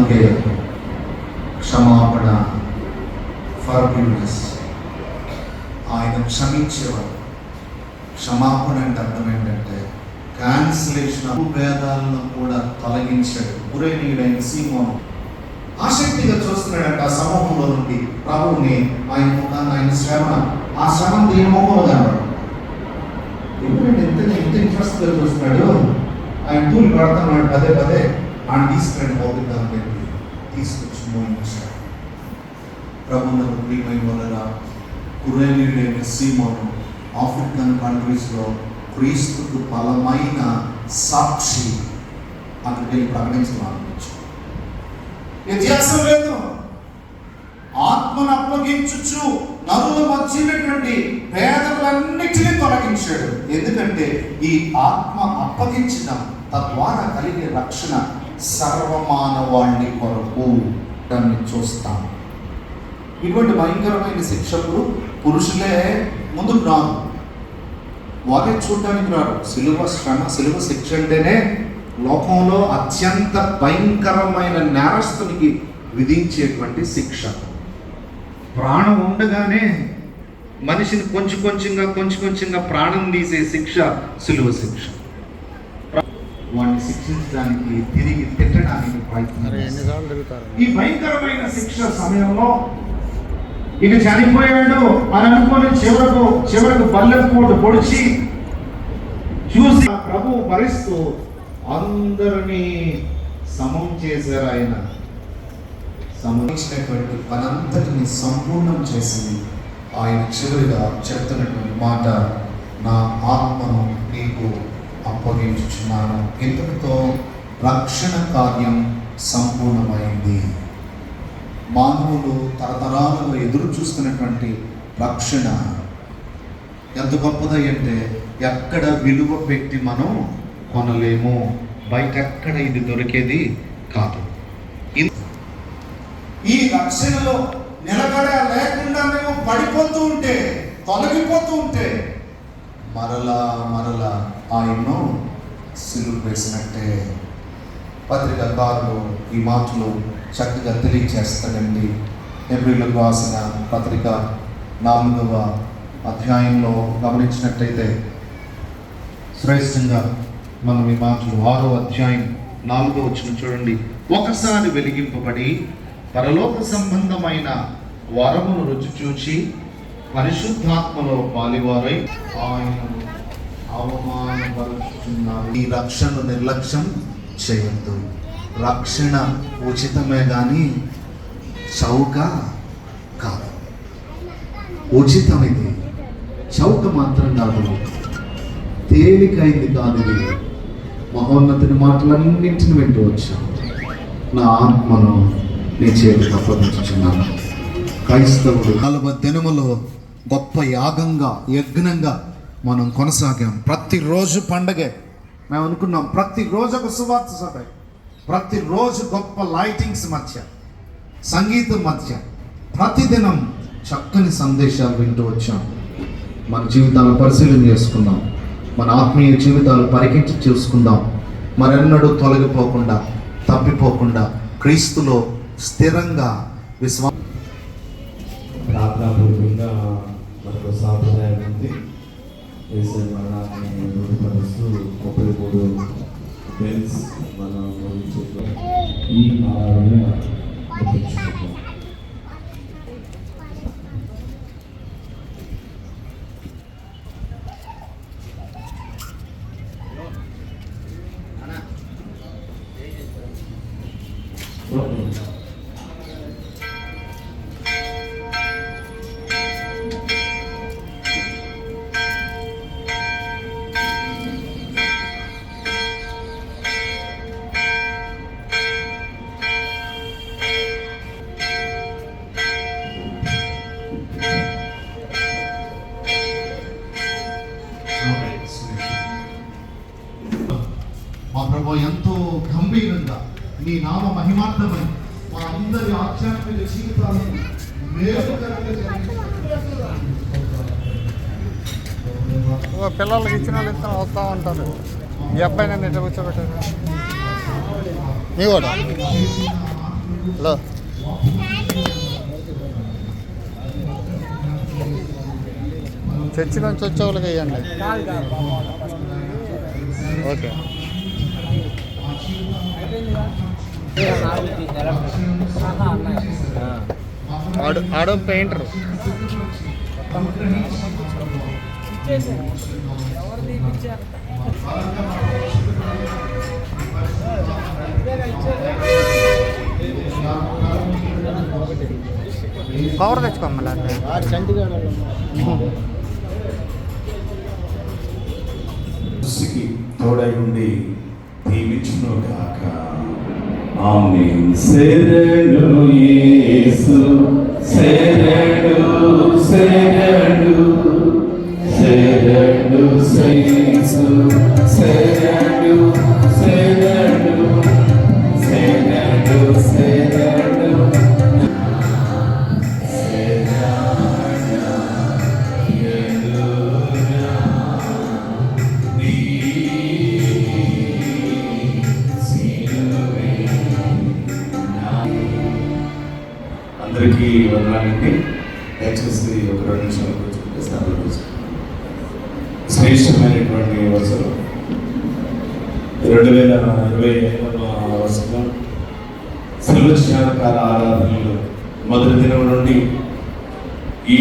అందుకే క్షమాపణ, ఫర్గివ్నెస్, ఆయన క్షమించేవాడు. క్షమాపణ అంటే అర్థం ఏంటంటే క్యాన్సిలేషన్, భేదాలను కూడా తొలగించాడు. కురేనీయుడైన సీమోను ఆసక్తిగా చూస్తున్నాడంట ఆ సమూహంలో నుండి ప్రభువుని, ఆయన ముఖాన్ని, ఆయన శ్రమ, ఆ శ్రమ దీని ముఖంలో కనబడు. ఎందుకంటే ఎంత ఇంట్రెస్ట్గా చూస్తున్నాడు. ఆయన తూలి పడుతున్నాడు పదే పదే. ఆయన తీసుకురండి పోతుందని చెప్పి తీసుకొచ్చి మోయించాడు. ప్రభువులకు ప్రియమైన వాళ్ళరా, కురేనీయుడైన సీమోను ఆఫ్రికన్ కంట్రీస్లో క్రీస్తుకు బలమైన సాక్షి అక్కడికి వెళ్ళి ప్రకటించడం ఆరంభించాడు. వ్యత్యాసం లేదు. ఆత్మను అప్పగించుచు నరుల మధ్య ఉన్నటువంటి భేదములన్నిటినీ తొలగించాడు. ఎందుకంటే ఈ ఆత్మ అప్పగించడం తద్వారా కలిగే రక్షణ సర్వమానవాళి కొరకు దాన్ని చూస్తాం. ఇటువంటి భయంకరమైన శిక్షకులు పురుషులే ముందుకు రారు, వారే చూడడానికి రారు. సిలువ శిక్ష అంటేనే లోకంలో అత్యంత భయంకరమైన నేరస్తునికి విధించేటువంటి శిక్ష. ప్రాణం ఉండగానే మనిషిని కొంచెం కొంచెంగా ప్రాణం తీసే శిక్ష సిలువ శిక్ష. వాడిని శిక్షించడానికి, తిరిగి తిట్టడానికి ప్రయత్నం. ఈ భయంకరమైన శిక్ష సమయంలో ఇక చనిపోయాడు అని అనుకుని చివరకు బల్లెపోటు పొడిచి చూసి ప్రభు భరిస్తూ అందరినీ సమం చేశారు. ఆయన సంబంధించినటువంటి పనంతటిని సంపూర్ణం చేసింది. ఆయన చివరిగా చెప్తున్నటువంటి మాట, నా ఆత్మను నీకు అప్పగించుచున్నాను. ఇంతటితో రక్షణ కార్యం సంపూర్ణమైంది. మానవులు తరతరాలుగా ఎదురు చూస్తున్నటువంటి రక్షణ ఎంత గొప్పది అంటే ఎక్కడ విలువ పెట్టి మనం కొనలేము. బయట ఎక్కడ ఇది దొరికేది కాదు. ఈ రక్షణలో నిలకడ లేకుండా మేము పడిపోతూ ఉంటే, తొలగిపోతూ ఉంటే మరలా ఆయన్ను సిలువ వేసినట్టే. పత్రికారులు ఈ మాటలు చక్కగా తెలియచేస్తాడండి. హెబ్రీయులకు రాసిన పత్రిక 4వ అధ్యాయంలో గమనించినట్టయితే శ్రేష్టంగా మనం ఈ మాటలు 6వ అధ్యాయం 4వ వచనం చూడండి. ఒకసారి వెలిగింపబడి పరలోక సంబంధమైన వరమును రుచి చూచి పరిశుద్ధాత్మలో పాలివారై ఆయనను అవమానపరుచుతున్నారు. ఈ రక్షణ నిర్లక్ష్యం చేయొద్దు. రక్షణ ఉచితమే కానీ చౌక కాదు. ఉచితం ఇది, చౌక మాత్రం కాదు, తేలికైంది కాదు. ఇది మహోన్నతుని మాటలన్నింటిని వింటూ వచ్చాను. నా ఆత్మను నీ చేతికి అప్పగించుచున్నాను. క్రైస్తవుడు 40 దినములో గొప్ప యాగంగా, యజ్ఞంగా మనం కొనసాగాం. ప్రతిరోజు పండగే. మేము అనుకున్నాం ప్రతిరోజు ఒక సువార్త సభ, ప్రతిరోజు గొప్ప లైటింగ్స్ మధ్య, సంగీతం మధ్య, ప్రతిదినం చక్కని సందేశాలు వింటూ వచ్చాం. మన జీవితాలను పరిశీలన చేసుకుందాం. మన ఆత్మీయ జీవితాలు పరికించి చూసుకుందాం. మరెన్నడూ తొలగిపోకుండా, తప్పిపోకుండా క్రీస్తులో స్థిరంగా ప్రార్థనాపూర్వకంగా మనకు సాంప్రదాయం ఉంది. వేసే మరణాన్ని రూపొందిస్తూ 33 బెల్స్ మనం ఈ ఆరాధన ఉపయోగించుకుంటాం. మా ప్రభు ఎంతో గంభీరంగా నీ నామ మహిమార్థమై మా అందరి ఆధ్యాత్మిక జీవితాలను పిల్లలకి ఇచ్చిన వాళ్ళు ఇస్తాను వస్తూ ఉంటారు. ఈ అబ్బాయి నన్ను ఇట్లా కూర్చోబెట్టారు. మీ కూడా హలో చర్చి నుంచి వచ్చే వాళ్ళకి వేయండి. ఓకే. ఆడు పెయింటర్. కవర్ తెచ్చుకోమలా దృష్టికి తోడై ఉండి దీవించును గాక. ఆమేన్. శరణు యేసు శరణు శరణు శరణు యేసు శరణు శరణు శరణు శరణు అందరికీ వందనాలండి. దయచేసి ఒక 2 నిమిషాలు కూర్చుంటే స్థాపన శ్రేష్టమైనటువంటి వరుసలు 2025వ వరుసలో సెలవు జ్ఞానకాల ఆరాధనలు మొదటి దినం నుండి ఈ